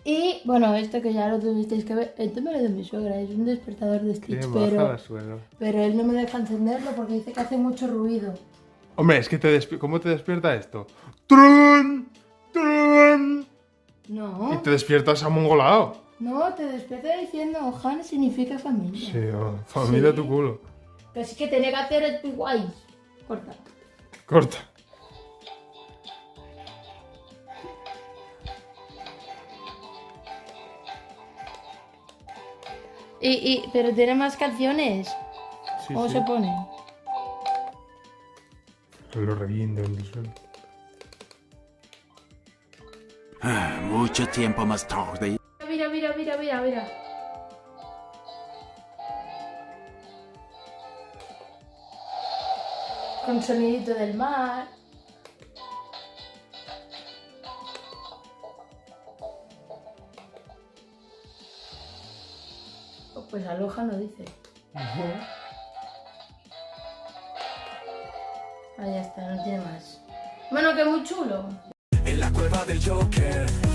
Y bueno, esto que ya lo tuvisteis que ver, esto me lo de mi suegra, es un despertador de Stitch, pero él no me deja encenderlo porque dice que hace mucho ruido. Hombre, es que ¿cómo te despierta esto? ¡Trun! ¡Trun! No. Y te despiertas amongolado. No, te despierta diciendo Han significa familia. Sí, familia sí. Tu culo. Pero sí que tiene que hacer el piguay. Corta. Corta. Pero tiene más canciones. Sí, ¿Cómo sí. se pone? Lo reviento en el suelo. Mucho tiempo más tarde. Mira. Con sonidito del mar. Oh, pues aloja no dice. Ah, ya está, no tiene más. Bueno, que muy chulo. En la cueva del Joker.